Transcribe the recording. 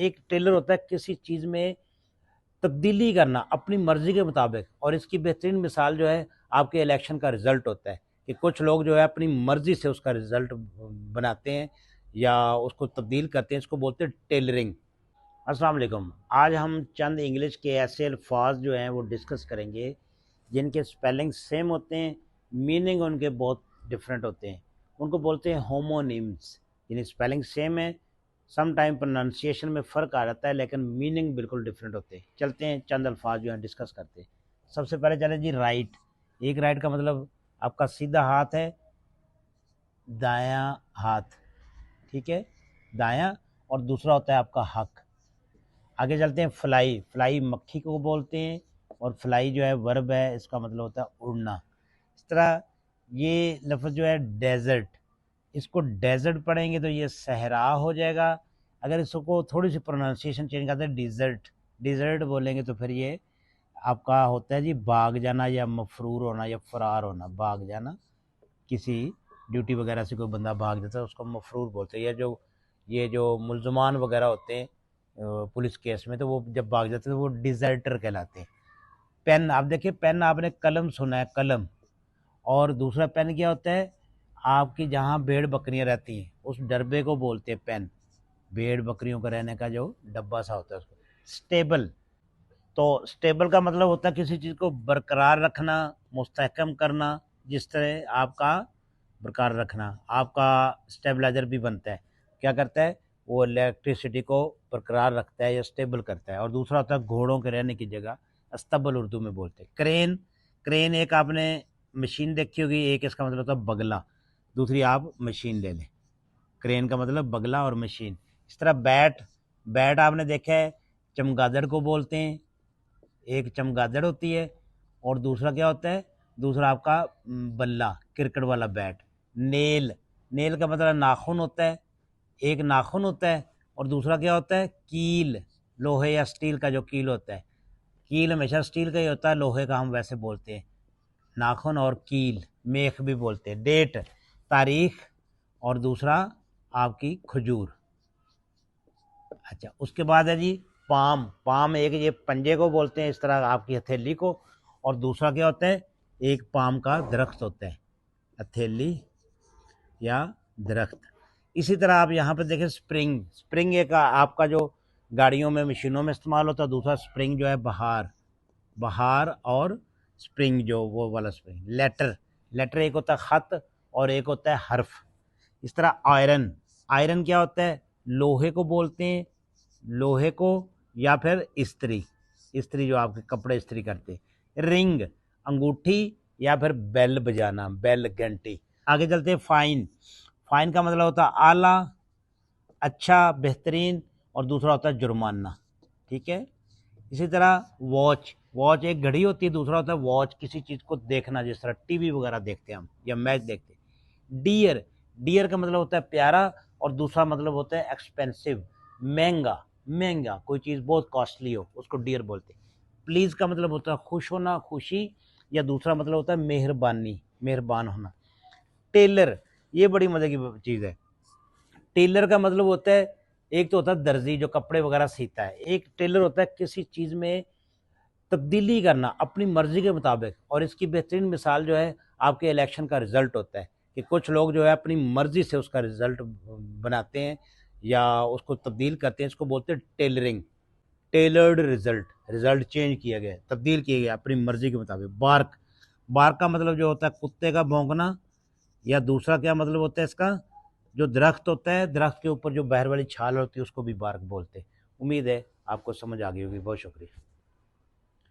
एक टेलर होता है किसी चीज़ में तब्दीली करना अपनी मर्जी के मुताबिक, और इसकी बेहतरीन मिसाल जो है आपके इलेक्शन का रिजल्ट होता है कि कुछ लोग जो है अपनी मर्जी से उसका रिजल्ट बनाते हैं या उसको तब्दील करते हैं, इसको बोलते हैं टेलरिंग। अस्सलाम वालेकुम। आज हम चंद इंग्लिश के ऐसे अल्फाज जो हैं वो डिस्कस करेंगे जिनके स्पेलिंग सेम होते हैं, मीनिंग उनके बहुत डिफरेंट होते हैं। उनको बोलते हैं होमोनिम्स, यानी स्पेलिंग सेम है, सम टाइम प्रोनाउंसिएशन में फ़र्क आ जाता है लेकिन मीनिंग बिल्कुल डिफरेंट होते हैं। चलते हैं चंद अल्फाज जो हैं डिस्कस करते हैं। सबसे पहले चले जी राइट। एक राइट का मतलब आपका सीधा हाथ है, दायां हाथ, ठीक है, दायां, और दूसरा होता है आपका हक। आगे चलते हैं फ्लाई। फ्लाई मक्खी को बोलते हैं और फ्लाई जो है वर्ब है, इसका मतलब होता है उड़ना। इस तरह ये लफ्ज़ जो है डेजर्ट, इसको डेजर्ट पढ़ेंगे तो ये सहरा हो जाएगा। अगर इसको थोड़ी सी प्रोनाउंसिएशन चेंज करते हैं डिज़र्ट, डिज़र्ट बोलेंगे तो फिर ये आपका होता है जी भाग जाना या मफरूर होना या फरार होना। भाग जाना, किसी ड्यूटी वगैरह से कोई बंदा भाग जाता है उसको मफरूर बोलते हैं। ये जो मुलजमान वगैरह होते हैं पुलिस केस में, तो वो जब भाग जाते हैं तो वो डिज़र्टर कहलाते हैं। पेन, आप देखिए पेन, आपने कलम सुना है, कलम। और दूसरा पेन क्या होता है, आपकी जहाँ भेड़ बकरियाँ रहती हैं उस डरबे को बोलते हैं पेन। भेड़ बकरियों का रहने का जो डब्बा सा होता है उसको। स्टेबल, तो स्टेबल का मतलब होता है किसी चीज़ को बरकरार रखना, मुस्तहकम करना। जिस तरह आपका बरकरार रखना, आपका स्टेबलाइजर भी बनता है, क्या करता है वो इलेक्ट्रिसिटी को बरकरार रखता है या स्टेबल करता है। और दूसरा होता है घोड़ों के रहने की जगह, अस्तबल उर्दू में बोलते हैं। क्रेन, क्रेन एक आपने मशीन देखी होगी, एक इसका मतलब होता है बगला, दूसरी आप मशीन ले लें। क्रेन का मतलब बगला और मशीन। इस तरह बैट, बैट आपने देखा है, चमगादड़ को बोलते हैं। एक चमगादड़ होती है और दूसरा क्या होता है, दूसरा आपका बल्ला, क्रिकेट वाला बैट। नेल, नेल का मतलब नाखून होता है, एक नाखून होता है और दूसरा क्या होता है, कील, लोहे या स्टील का जो कील होता है। कील हमेशा स्टील का ही होता है, लोहे का हम वैसे बोलते हैं। नाखून और कील, मेख भी बोलते हैं। डेट, तारीख, और दूसरा आपकी खजूर। अच्छा, उसके बाद है जी पाम। पाम एक ये पंजे को बोलते हैं, इस तरह आपकी हथेली को। और दूसरा क्या होता है, एक पाम का दरख्त होता है, हथेली या दरख्त। इसी तरह आप यहाँ पर देखें स्प्रिंग। स्प्रिंग एक आपका जो गाड़ियों में मशीनों में इस्तेमाल होता है। दूसरा स्प्रिंग जो है बहार, बहार और स्प्रिंग जो वो वाला स्प्रिंग। लेटर, लेटर एक होता है ख़त और एक होता है हर्फ। इस तरह आयरन, आयरन क्या होता है, लोहे को बोलते हैं, लोहे को, या फिर इस्त्री, इस्त्री जो आपके कपड़े इस्त्री करते हैं। रिंग, अंगूठी, या फिर बेल बजाना, बेल, घंटी। आगे चलते हैं फाइन। फाइन का मतलब होता है आला, अच्छा, बेहतरीन, और दूसरा होता है जुर्माना, ठीक है। इसी तरह वॉच, वॉच एक घड़ी होती है, दूसरा होता है वॉच किसी चीज़ को देखना, जिस तरह टीवी वगैरह देखते हैं हम या मैच देखते हैं। डियर, डियर का मतलब होता है प्यारा और दूसरा मतलब होता है एक्सपेंसिव, महंगा, महंगा, कोई चीज़ बहुत कॉस्टली हो उसको डियर बोलते हैं। प्लीज़ का मतलब होता है खुश होना, खुशी, या दूसरा मतलब होता है मेहरबानी, मेहरबान होना। टेलर, ये बड़ी मज़े की चीज़ है। टेलर का मतलब होता है, एक तो होता है दर्जी जो कपड़े वगैरह सीता है, एक टेलर होता है किसी चीज़ में तब्दीली करना अपनी मर्जी के मुताबिक, और इसकी बेहतरीन मिसाल जो है आपके इलेक्शन का रिज़ल्ट होता है कि कुछ लोग जो है अपनी मर्जी से उसका रिज़ल्ट बनाते हैं या उसको तब्दील करते हैं, इसको बोलते हैं tailoring. Tailored result, result change किया गया, तब्दील किया गया अपनी मर्जी के मुताबिक। बार्क, बार्क का मतलब जो होता है कुत्ते का भौंकना, या दूसरा क्या मतलब होता है इसका, जो दरख्त होता है, दरख्त के ऊपर जो बाहर वाली छाल होती है उसको भी बार्क बोलते हैं। उम्मीद है आपको समझ आ गई होगी। बहुत शुक्रिया।